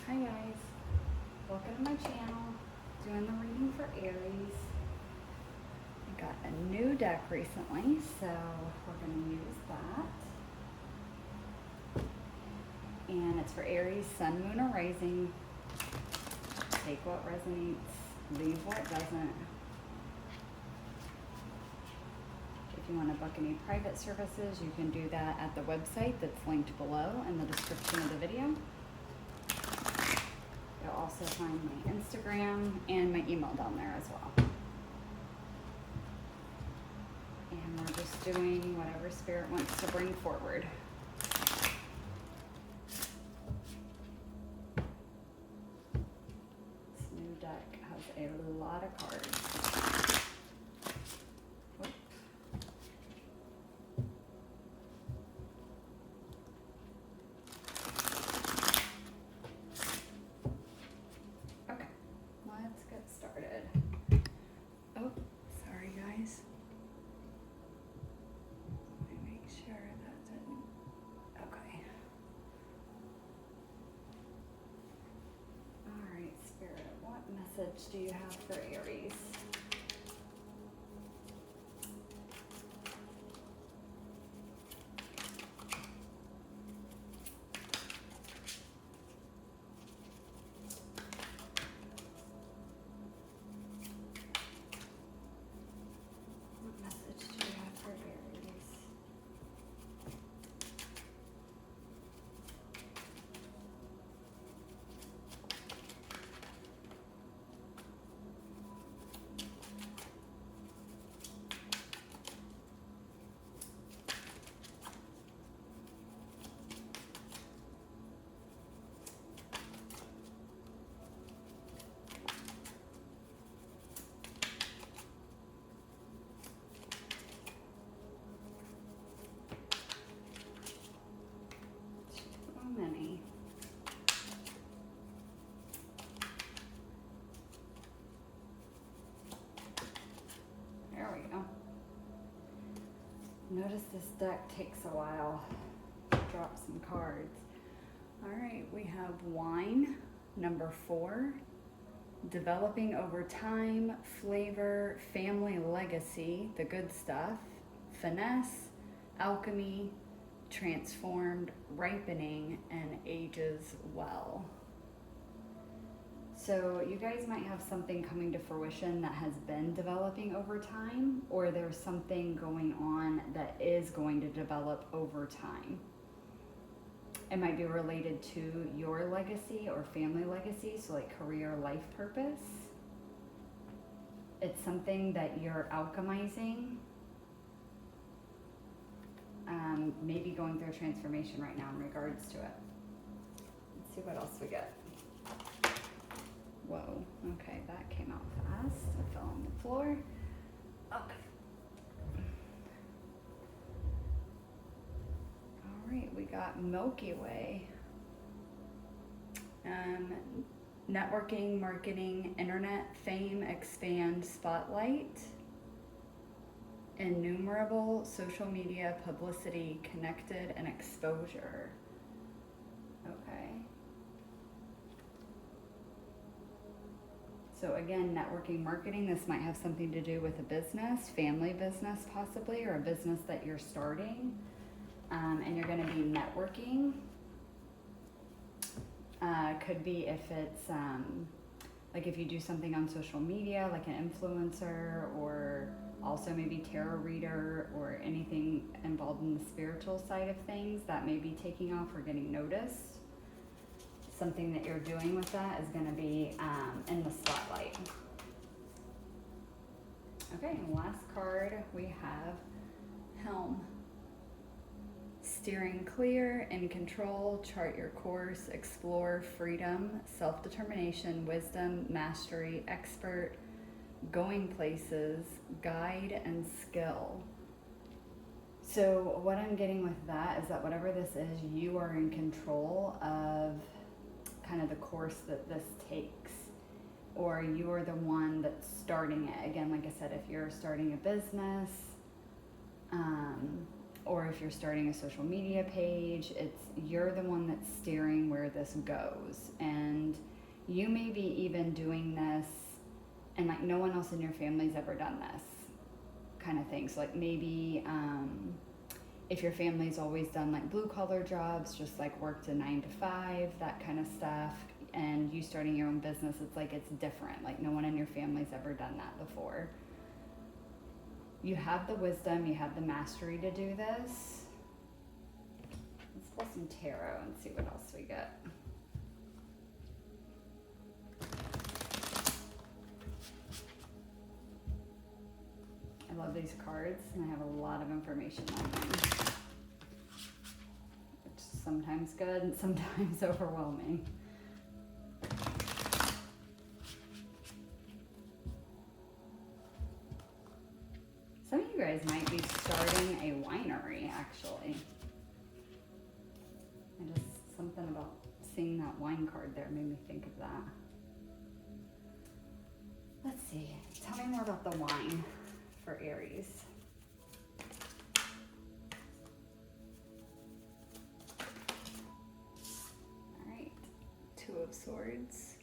Hi guys, welcome to my channel. Doing the reading for Aries. I got a new deck recently, so we're going to use that. And it's for Aries, Sun, Moon, or Rising. Take what resonates, leave what doesn't. If you want to book any private services, you can do that at the website that's linked below in the description of the video. You'll also find my Instagram and my email down there as well. And we're just doing whatever Spirit wants to bring forward. This new deck has a lot of cards. Whoops. Okay, let's get started. Oh, sorry guys. Let me make sure that didn't. Okay. Alright, Spirit, what message do you have for Aries? What message do you have for Aries? So many. There we go. Notice this deck takes a while to drop some cards. Alright, we have wine, number 4, developing over time, flavor, family legacy, the good stuff, finesse, alchemy, transformed, ripening, and ages well. So you guys might have something coming to fruition that has been developing over time, or there's something going on that is going to develop over time. It might be related to your legacy or family legacy, so like career, life purpose. It's something that you're alchemizing. Maybe going through a transformation right now in regards to it. Let's see what else we get. Whoa, okay, that came out fast. It fell on the floor. Okay. All right, we got Milky Way. Networking, marketing, internet, fame, expand, spotlight. Innumerable social media, publicity, connected, and exposure. Okay. So again, networking, marketing, this might have something to do with a business, family business possibly, or a business that you're starting. And you're going to be networking. Could be if it's like if you do something on social media, like an influencer, or also maybe tarot reader, or anything involved in the spiritual side of things that may be taking off or getting noticed. Something that you're doing with that is going to be in the spotlight. Okay, and last card we have Helm. Steering clear, in control, chart your course, explore, freedom, self-determination, wisdom, mastery, expert, going places, guide, and skill. So what I'm getting with that is that whatever this is, you are in control of kind of the course that this takes, or you're the one that's starting it. Again, like I said, if you're starting a business, or if you're starting a social media page, you're the one that's steering where this goes. And you may be even doing this and like no one else in your family's ever done this kind of thing. So like maybe if your family's always done like blue collar jobs, just like worked a 9 to 5, that kind of stuff, and you starting your own business, it's like it's different. Like no one in your family's ever done that before. You have the wisdom, you have the mastery to do this. Let's pull some tarot and see what else we get. I love these cards, and I have a lot of information on them, which is sometimes good and sometimes overwhelming. Some of you guys might be starting a winery, actually. Something about seeing that wine card there made me think of that. Let's see, tell me more about the wine for Aries. All right, 2 of Swords.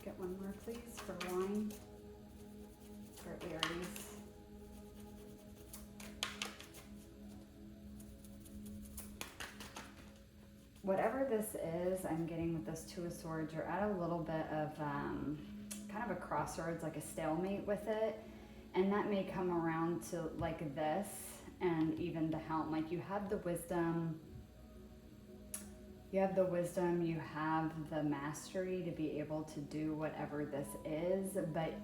Get one more, please, for wine for Aries. Whatever this is, I'm getting with this 2 of Swords, you're at a little bit of kind of a crossroads, like a stalemate with it. And that may come around to like this and even the Helm. Like you have the wisdom, you have the mastery to be able to do whatever this is, but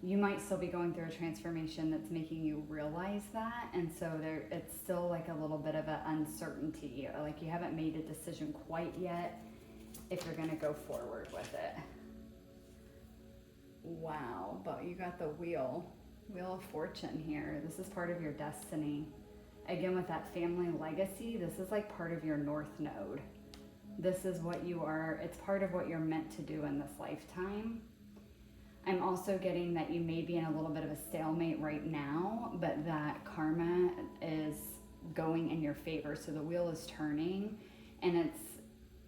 you might still be going through a transformation that's making you realize that. And so it's still like a little bit of an uncertainty. Like you haven't made a decision quite yet if you're gonna go forward with it. Wow, but you got the Wheel of Fortune here. This is part of your destiny. Again, with that family legacy, this is like part of your North Node. This is what you are, it's part of what you're meant to do in this lifetime. I'm also getting that you may be in a little bit of a stalemate right now, but that karma is going in your favor. So the wheel is turning, and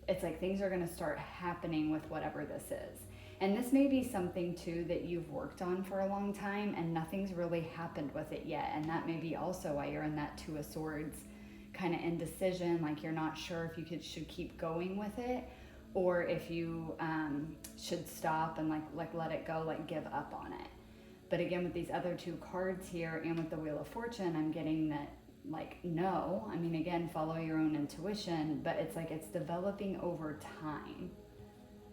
it's like things are going to start happening with whatever this is. And this may be something too that you've worked on for a long time and nothing's really happened with it yet. And that may be also why you're in that 2 of Swords kind of indecision, like you're not sure if you should keep going with it, or if you should stop and like let it go, like give up on it. But again, with these other 2 cards here and with the Wheel of Fortune, I'm getting that like, no, I mean, again, follow your own intuition, but it's like it's developing over time.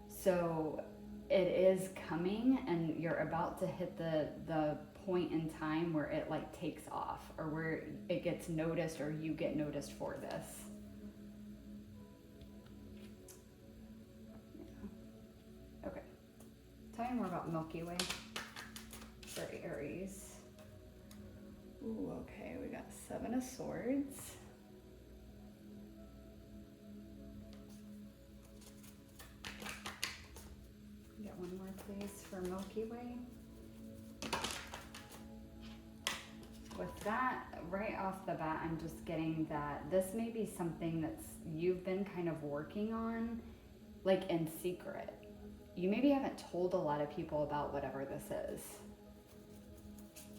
So it is coming, and you're about to hit the point in time where it like takes off, or where it gets noticed, or you get noticed for this. Okay, tell me more about Milky Way for Aries. Ooh, okay, we got 7 of Swords. Get one more, please, for Milky Way. With that, right off the bat, I'm just getting that this may be something that's you've been kind of working on, like in secret. You maybe haven't told a lot of people about whatever this is.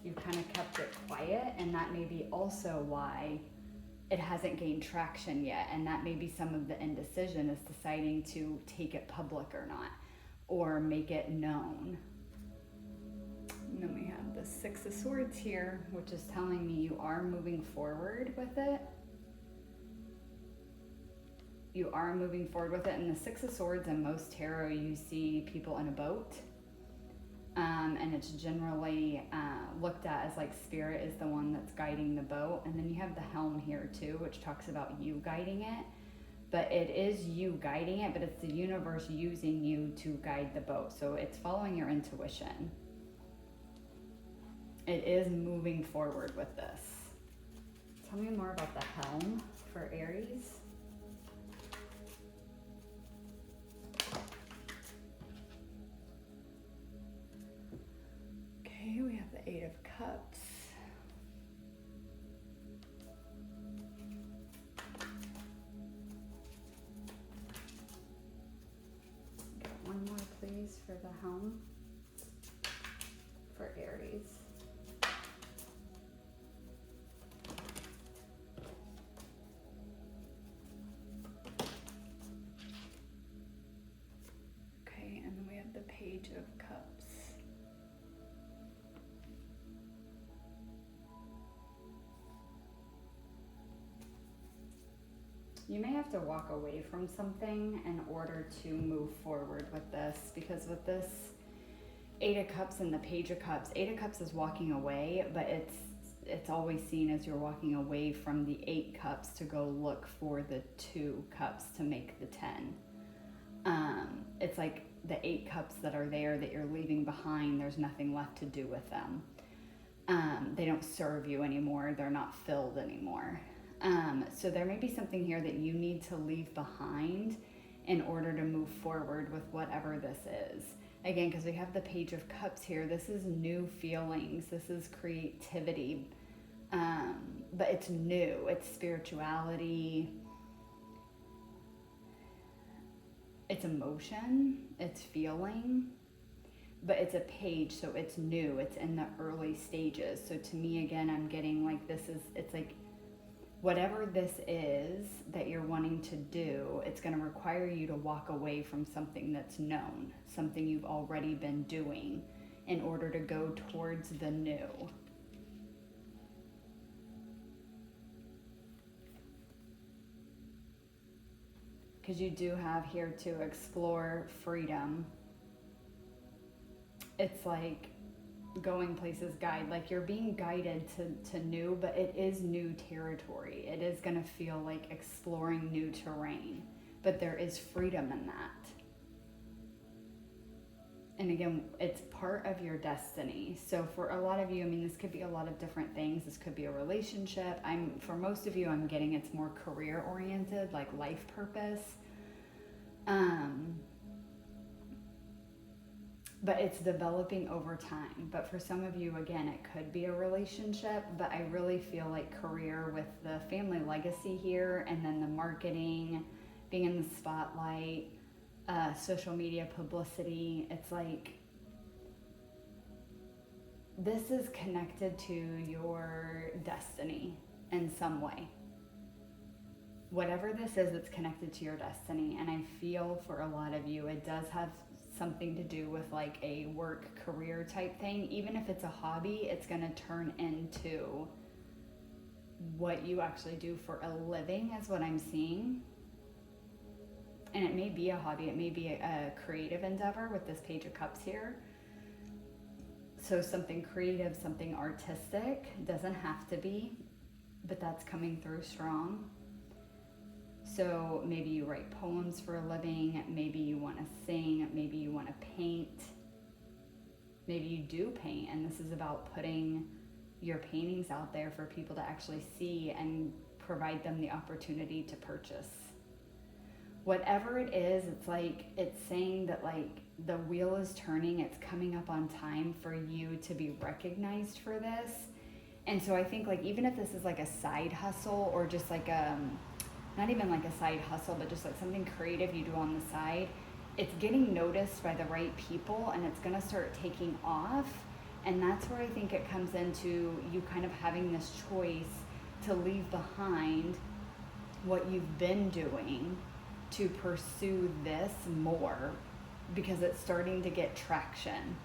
You kind of kept it quiet, and that may be also why it hasn't gained traction yet. And that may be some of the indecision, is deciding to take it public or not, or make it known. And then we have the 6 of Swords here, which is telling me you are moving forward with it. You are moving forward with it. And the 6 of Swords in most tarot, you see people in a boat. And it's generally looked at as like spirit is the one that's guiding the boat. And then you have the helm here too, which talks about you guiding it. But it is you guiding it, but it's the universe using you to guide the boat. So it's following your intuition. It is moving forward with this. Tell me more about the helm for Aries. Okay, we have the 8 of Cups. choose for the helm for Aries. Okay, and then we have the Page of Cups. You may have to walk away from something in order to move forward with this, because with this Eight of Cups and the Page of Cups, Eight of Cups is walking away, but it's always seen as you're walking away from the 8 cups to go look for the 2 cups to make the 10. It's like the 8 cups that are there that you're leaving behind, there's nothing left to do with them. They don't serve you anymore. They're not filled anymore. So there may be something here that you need to leave behind in order to move forward with whatever this is. Again, because we have the Page of Cups here, this is new feelings, this is creativity, but it's new, it's spirituality, it's emotion, it's feeling, but it's a page, so it's new, it's in the early stages. So to me, again, I'm getting like it's like whatever this is that you're wanting to do, it's going to require you to walk away from something that's known, something you've already been doing in order to go towards the new. Because you do have here to explore freedom. It's like going places guide, like you're being guided to new, but it is new territory. It is going to feel like exploring new terrain, but there is freedom in that. And again, it's part of your destiny. So for a lot of you, I mean, this could be a lot of different things. This could be a relationship. For most of you, I'm getting it's more career oriented, like life purpose. But it's developing over time. But for some of you, again, it could be a relationship, but I really feel like career with the family legacy here, and then the marketing, being in the spotlight, social media publicity. It's like this is connected to your destiny in some way. Whatever this is, it's connected to your destiny. And I feel for a lot of you, it does have something to do with like a work career type thing. Even if it's a hobby, it's going to turn into what you actually do for a living, is what I'm seeing. And it may be a hobby, it may be a creative endeavor with this Page of Cups here. So something creative, something artistic, doesn't have to be, but that's coming through strong. So maybe you write poems for a living, maybe you want to sing, maybe you want to paint, maybe you do paint, and this is about putting your paintings out there for people to actually see and provide them the opportunity to purchase. Whatever it is, it's like, it's saying that like the wheel is turning, it's coming up on time for you to be recognized for this. And so I think like, even if this is like a side hustle, or just like not even like a side hustle, but just like something creative you do on the side, it's getting noticed by the right people and it's gonna start taking off. And that's where I think it comes into you kind of having this choice to leave behind what you've been doing to pursue this more, because it's starting to get traction.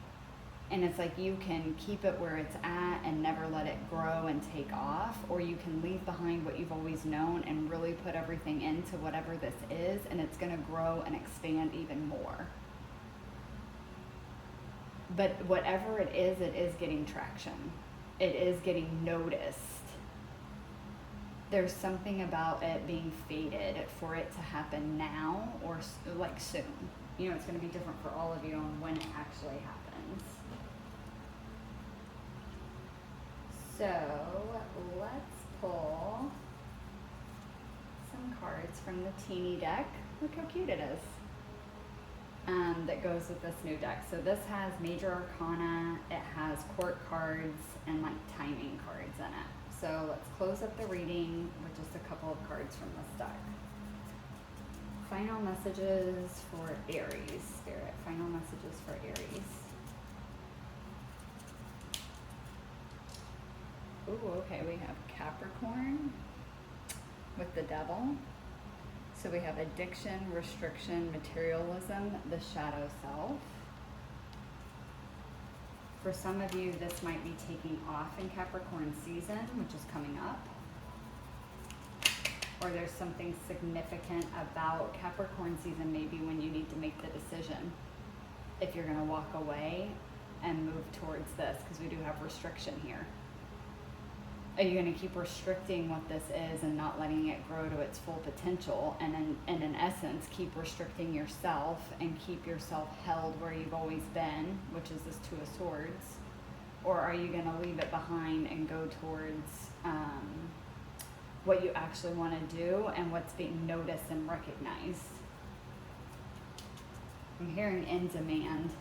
And it's like you can keep it where it's at and never let it grow and take off, or you can leave behind what you've always known and really put everything into whatever this is, and it's going to grow and expand even more. But whatever it is getting traction. It is getting noticed. There's something about it being fated for it to happen now or like soon. You know, it's going to be different for all of you on when it actually happens. So let's pull some cards from the teeny deck. Look how cute it is. That goes with this new deck. So this has major arcana, it has court cards, and like timing cards in it. So let's close up the reading with just a couple of cards from this deck. final messages for Aries, Spirit. Final messages for Aries. Ooh, okay, we have Capricorn with the Devil. So we have addiction, restriction, materialism, the shadow self. For some of you, this might be taking off in Capricorn season, which is coming up. Or there's something significant about Capricorn season, maybe when you need to make the decision if you're going to walk away and move towards this, because we do have restriction here. Are you going to keep restricting what this is and not letting it grow to its full potential, and in essence keep restricting yourself and keep yourself held where you've always been, which is this Two of Swords? Or are you going to leave it behind and go towards what you actually want to do and what's being noticed and recognized? I'm hearing in demand.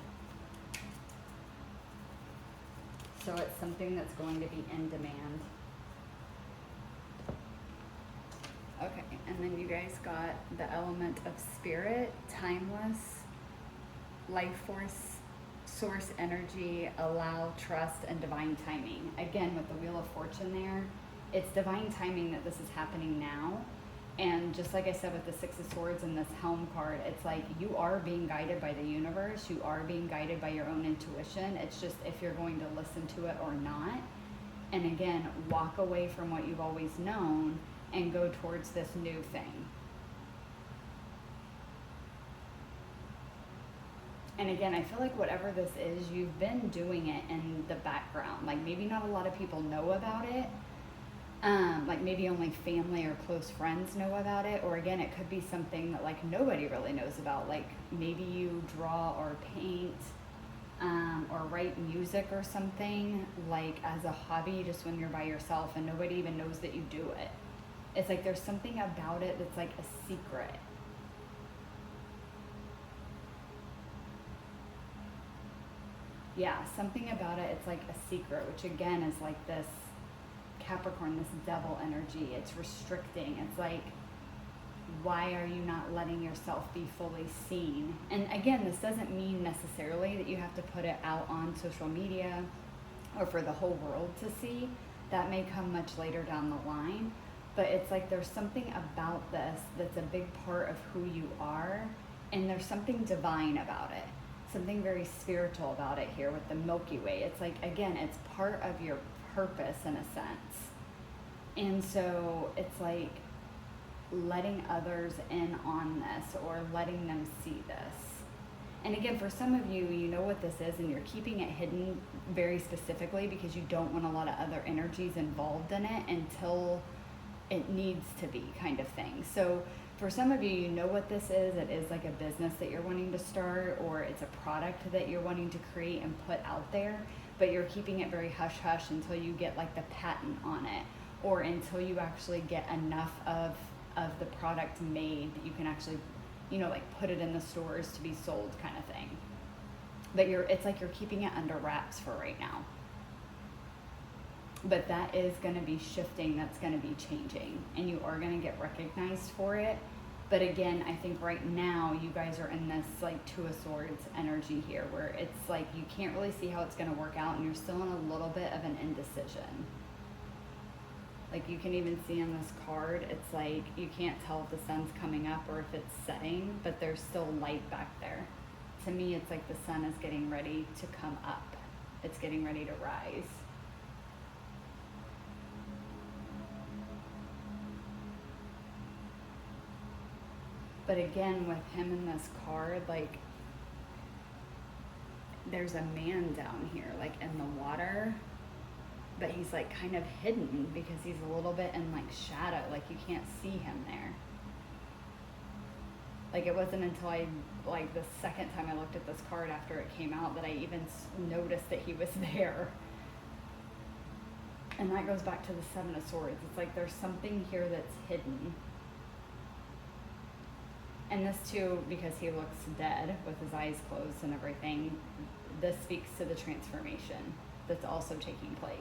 So it's something that's going to be in demand. Okay, and then you guys got the element of spirit, timeless, life force, source energy, allow, trust, and divine timing. Again, with the Wheel of Fortune there, it's divine timing that this is happening now. And just like I said with the Six of Swords and this Helm card, it's like you are being guided by the universe. You are being guided by your own intuition. It's just if you're going to listen to it or not. And again, walk away from what you've always known and go towards this new thing. And again, I feel like whatever this is, you've been doing it in the background. Like maybe not a lot of people know about it. Like maybe only family or close friends know about it. Or again, it could be something that like nobody really knows about. Like maybe you draw or paint or write music or something like as a hobby just when you're by yourself and nobody even knows that you do it. It's like there's something about it that's like a secret. Yeah, something about it, it's like a secret, which again is like this Capricorn, this devil energy. It's restricting. It's like, why are you not letting yourself be fully seen? And again, this doesn't mean necessarily that you have to put it out on social media or for the whole world to see. That may come much later down the line. But it's like there's something about this that's a big part of who you are, and there's something divine about it. Something very spiritual about it here with the Milky Way. It's like, again, it's part of your purpose in a sense. And so it's like letting others in on this or letting them see this. And again, for some of you, you know what this is and you're keeping it hidden very specifically because you don't want a lot of other energies involved in it until it needs to be, kind of thing. So for some of you, you know what this is. It is like a business that you're wanting to start, or it's a product that you're wanting to create and put out there, but you're keeping it very hush hush until you get like the patent on it, or until you actually get enough of the product made that you can actually, you know, like put it in the stores to be sold, kind of thing. But it's like you're keeping it under wraps for right now. But that is going to be shifting, that's going to be changing, and you are going to get recognized for it. But again, I think right now you guys are in this like Two of Swords energy here, where it's like you can't really see how it's going to work out, and you're still in a little bit of an indecision. Like you can even see on this card, it's like you can't tell if the sun's coming up or if it's setting, but there's still light back there. To me, it's like the sun is getting ready to come up. It's getting ready to rise. But again, with him in this card, like there's a man down here, like in the water, but he's like kind of hidden because he's a little bit in like shadow, like you can't see him there. Like it wasn't until like the second time I looked at this card after it came out that I even noticed that he was there. And that goes back to the Seven of Swords. It's like there's something here that's hidden. And this too, because he looks dead with his eyes closed and everything, this speaks to the transformation that's also taking place.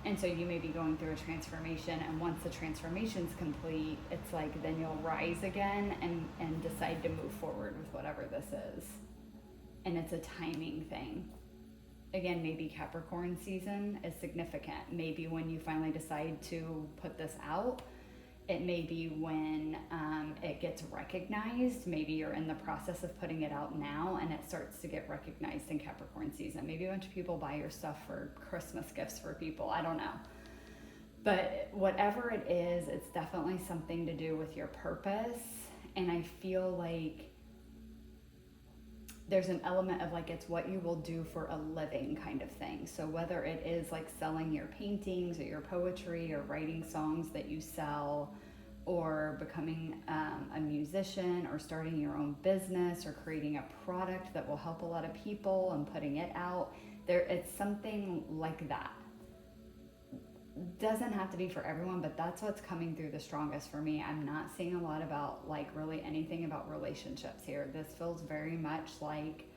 And so you may be going through a transformation, and once the transformation's complete, it's like then you'll rise again and decide to move forward with whatever this is. And it's a timing thing. Again, maybe Capricorn season is significant. Maybe when you finally decide to put this out, it may be when it gets recognized. Maybe you're in the process of putting it out now and it starts to get recognized in Capricorn season. Maybe a bunch of people buy your stuff for Christmas gifts for people. I don't know. But whatever it is, it's definitely something to do with your purpose. And I feel like there's an element of like it's what you will do for a living kind of thing. So whether it is like selling your paintings or your poetry or writing songs that you sell, or becoming a musician, or starting your own business, or creating a product that will help a lot of people and putting it out there, it's something like that. Doesn't have to be for everyone, but that's what's coming through the strongest for me. I'm not seeing a lot about like really anything about relationships here. This feels very much like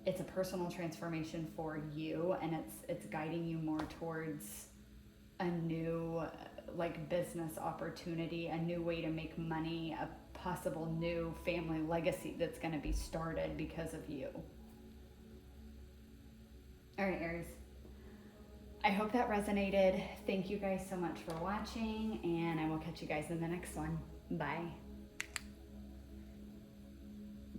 it's a personal transformation for you, and it's guiding you more towards a new like business opportunity, a new way to make money, a possible new family legacy that's going to be started because of you. All right, Aries. I hope that resonated. Thank you guys so much for watching, and I will catch you guys in the next one. Bye.